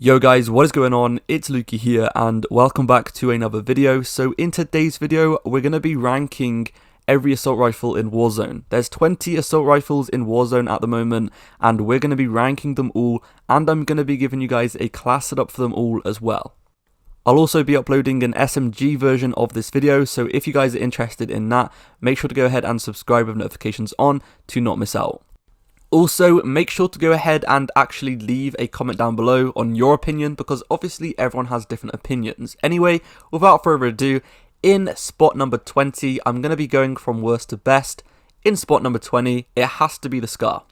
Yo guys, what is going on? It's Lukey here and welcome back to another video. So in today's video, we're going to be ranking every assault rifle in Warzone. There's 20 assault rifles in Warzone at the moment and we're going to be ranking them all, and I'm going to be giving you guys a class setup for them all as well. I'll also be uploading an SMG version of this video, so if you guys are interested in that, make sure to go ahead and subscribe with notifications on to not miss out. Also, make sure to go ahead and actually leave a comment down below on your opinion, because obviously everyone has different opinions. Anyway, without further ado, in spot number 20, I'm going to be going from worst to best. In spot number 20, it has to be the Scar.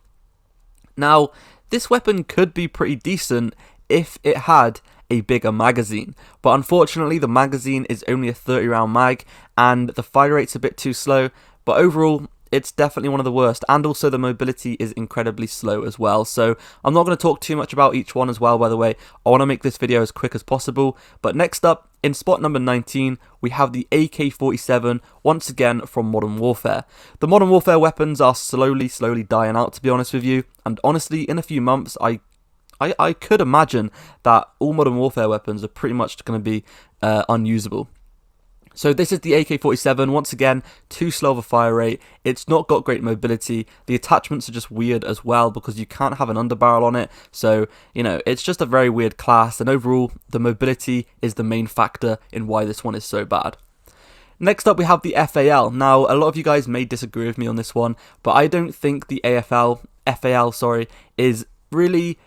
Now, this weapon could be pretty decent if it had a bigger magazine, but unfortunately the magazine is only a 30 round mag and the fire rate's a bit too slow, but overall it's definitely one of the worst, and also the mobility is incredibly slow as well. So I'm not going to talk too much about each one as well, by the way. I want to make this video as quick as possible. But next up, in spot number 19, we have the AK-47, once again from Modern Warfare. The Modern Warfare weapons are slowly dying out, to be honest with you, and honestly in a few months I could imagine that all Modern Warfare weapons are pretty much going to be unusable. So this is the AK-47, once again, too slow of a fire rate, it's not got great mobility, the attachments are just weird as well because you can't have an underbarrel on it, so, you know, it's just a very weird class, and overall, the mobility is the main factor in why this one is so bad. Next up we have the FAL. Now, a lot of you guys may disagree with me on this one, but I don't think the FAL, is really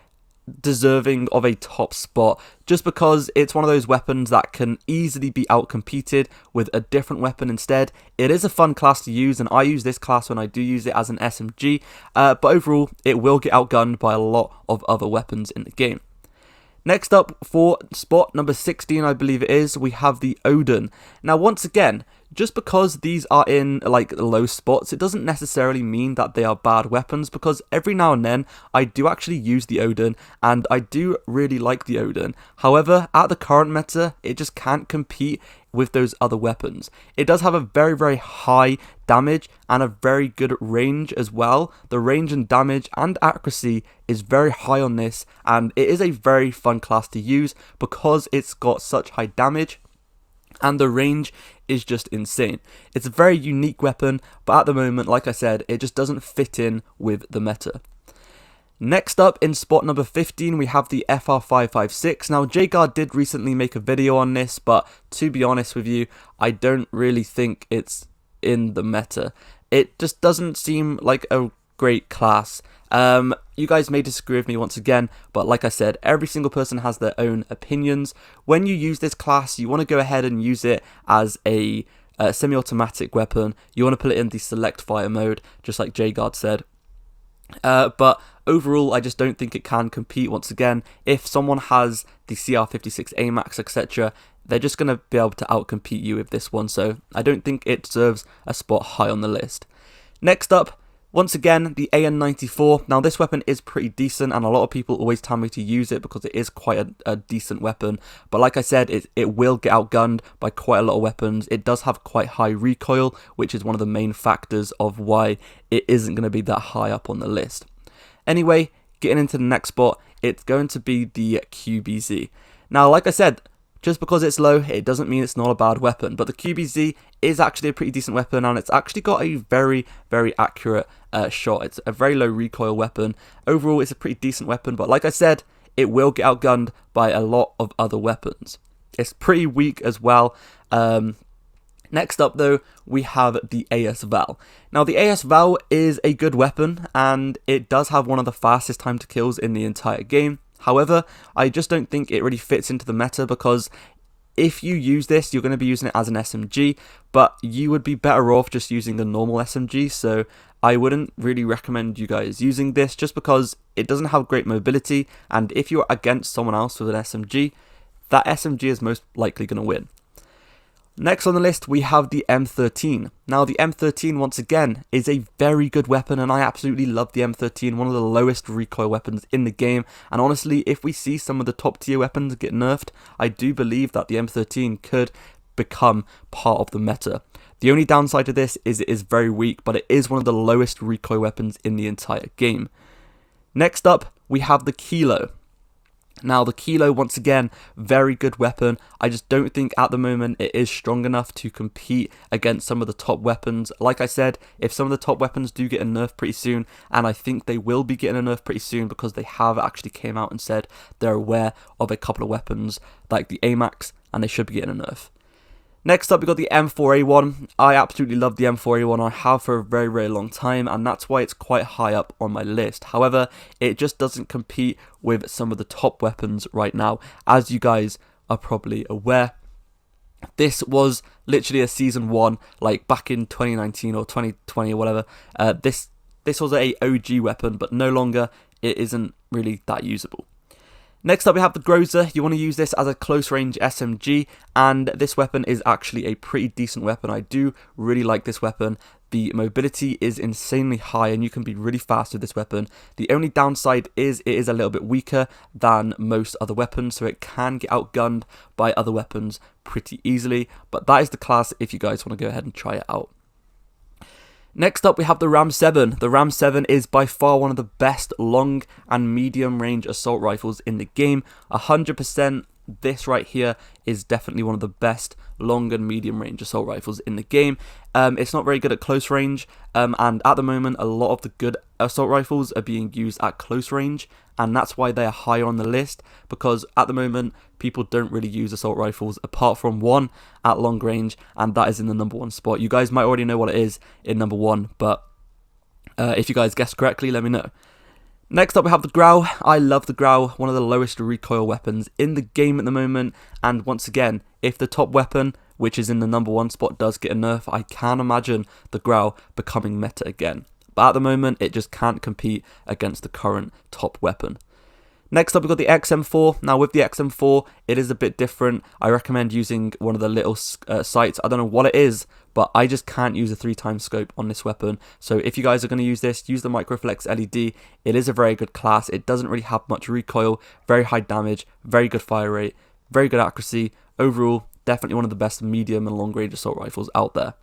deserving of a top spot, just because it's one of those weapons that can easily be outcompeted with a different weapon instead. It is a fun class to use, and I use this class when I do use it as an SMG, but overall it will get outgunned by a lot of other weapons in the game. Next up, for spot number 16, I believe it is, we have the Odin. Now, once again, just because these are in like low spots, it doesn't necessarily mean that they are bad weapons, because every now and then I do actually use the Odin and I do really like the Odin. However, at the current meta, it just can't compete with those other weapons. It does have a very high damage and a very good range as well. The range and damage and accuracy is very high on this, and it is a very fun class to use because it's got such high damage and the range is just insane. It's a very unique weapon, but at the moment, like I said, it just doesn't fit in with the meta. Next up, in spot number 15, we have the ffar 556. Now, JGuard did recently make a video on this, but to be honest with you, I don't really think it's in the meta. It just doesn't seem like a great class. You guys may disagree with me once again, but like I said, every single person has their own opinions. When you use this class, you want to go ahead and use it as a semi-automatic weapon. You want to put it in the select fire mode, just like JGuard said. But overall, I just don't think it can compete. Once again, if someone has the CR56 AMAX, etc., they're just going to be able to outcompete you with this one, so I don't think it deserves a spot high on the list. Next up, once again, the AN94. Now, this weapon is pretty decent, and a lot of people always tell me to use it because it is quite a decent weapon. But like I said, it will get outgunned by quite a lot of weapons. It does have quite high recoil, which is one of the main factors of why it isn't going to be that high up on the list. Anyway, getting into the next spot, it's going to be the QBZ. Now, like I said, just because it's low, it doesn't mean it's not a bad weapon, but the QBZ is actually a pretty decent weapon, and it's actually got a very accurate shot. It's a very low recoil weapon. Overall, it's a pretty decent weapon, but like I said, it will get outgunned by a lot of other weapons. It's pretty weak as well. Next up, though, we have the AS-Val. Now, the AS-Val is a good weapon, and it does have one of the fastest time to kills in the entire game. However, I just don't think it really fits into the meta, because if you use this, you're going to be using it as an SMG, but you would be better off just using the normal SMG, so I wouldn't really recommend you guys using this just because it doesn't have great mobility, and if you're against someone else with an SMG, that SMG is most likely going to win. Next on the list, we have the M13. Now, the M13, once again, is a very good weapon, and I absolutely love the M13, one of the lowest recoil weapons in the game. And honestly, if we see some of the top tier weapons get nerfed, I do believe that the M13 could become part of the meta. The only downside to this is it is very weak, but it is one of the lowest recoil weapons in the entire game. Next up, we have the Kilo. Now the Kilo, once again, very good weapon. I just don't think at the moment it is strong enough to compete against some of the top weapons. Like I said, if some of the top weapons do get a nerf pretty soon, and I think they will be getting a nerf pretty soon because they have actually came out and said they're aware of a couple of weapons like the AMAX, and they should be getting a nerf. Next up, we got the M4A1. I absolutely love the M4A1. I have for a very, very long time, and that's why it's quite high up on my list. However, it just doesn't compete with some of the top weapons right now, as you guys are probably aware. This was literally a season 1, like back in 2019 or 2020 or whatever. This was a OG weapon, but no longer. It isn't really that usable. Next up, we have the Groza. You want to use this as a close range SMG, and this weapon is actually a pretty decent weapon. I do really like this weapon. The mobility is insanely high and you can be really fast with this weapon. The only downside is it is a little bit weaker than most other weapons, so it can get outgunned by other weapons pretty easily, but that is the class if you guys want to go ahead and try it out. Next up, we have the Ram 7. The Ram 7 is by far one of the best long and medium range assault rifles in the game. 100%, this right here is definitely one of the best long and medium range assault rifles in the game. It's not very good at close range, and at the moment a lot of the good assault rifles are being used at close range, and that's why they are higher on the list, because at the moment people don't really use assault rifles apart from one at long range, and that is in the #1 spot. You guys might already know what it is in #1, but if you guys guessed correctly, let me know. Next up, we have the Grau. I love the Grau, one of the lowest recoil weapons in the game at the moment, and once again, if the top weapon, which is in the #1 spot, does get a nerf, I can imagine the Grau becoming meta again. But at the moment, it just can't compete against the current top weapon. Next up, we've got the XM4. Now, with the XM4, it is a bit different. I recommend using one of the little sights. I don't know what it is, but I just can't use a 3x scope on this weapon. So if you guys are going to use this, use the Microflex LED. It is a very good class. It doesn't really have much recoil, very high damage, very good fire rate, very good accuracy. Overall, definitely one of the best medium and long range assault rifles out there.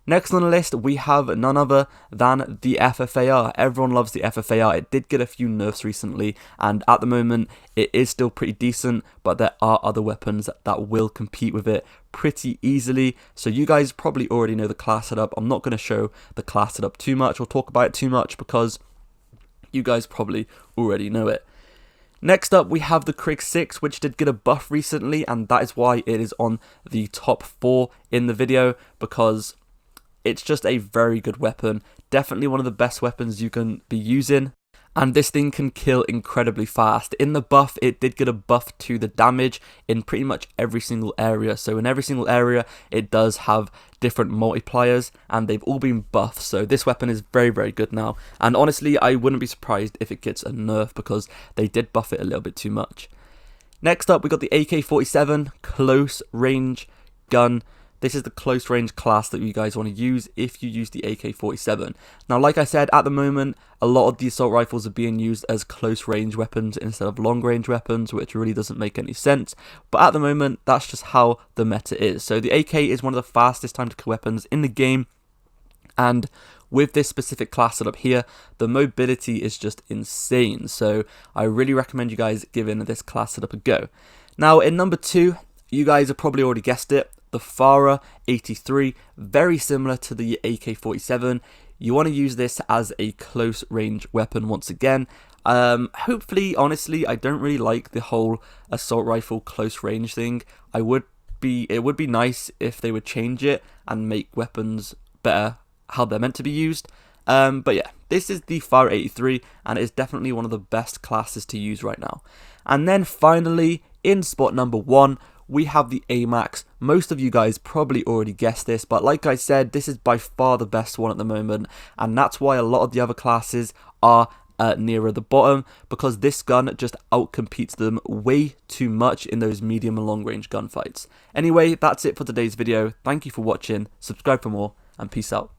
Next on the list, we have none other than the ffar. Everyone loves the ffar. It did get a few nerfs recently, and at the moment, it is still pretty decent, but there are other weapons that will compete with it pretty easily. So you guys probably already know the class setup. I'm not going to show the class setup too much or talk about it too much because you guys probably already know it. Next up, we have the Krig 6, which did get a buff recently, and that is why it is on the top 4 in the video, because it's just a very good weapon, definitely one of the best weapons you can be using, and this thing can kill incredibly fast. In the buff, it did get a buff to the damage in pretty much every single area, so in every single area it does have different multipliers, and they've all been buffed, so this weapon is very, very good now, and honestly I wouldn't be surprised if it gets a nerf because they did buff it a little bit too much. Next up, we got the AK-47 close range gun. This is the close range class that you guys want to use if you use the AK-47. Now, like I said, at the moment, a lot of the assault rifles are being used as close range weapons instead of long range weapons, which really doesn't make any sense. But at the moment, that's just how the meta is. So the AK is one of the fastest time to kill weapons in the game. And with this specific class setup here, the mobility is just insane. So I really recommend you guys giving this class setup a go. Now, in #2, you guys have probably already guessed it. The ffar 83, very similar to the AK-47. You want to use this as a close range weapon once again. Hopefully, honestly, I don't really like the whole assault rifle close range thing. It would be nice if they would change it and make weapons better how they're meant to be used. But yeah, this is the ffar 83, and it is definitely one of the best classes to use right now. And then finally, in spot #1, we have the AMAX. Most of you guys probably already guessed this, but like I said, this is by far the best one at the moment, and that's why a lot of the other classes are nearer the bottom, because this gun just outcompetes them way too much in those medium and long range gunfights. Anyway, that's it for today's video. Thank you for watching, subscribe for more, and peace out.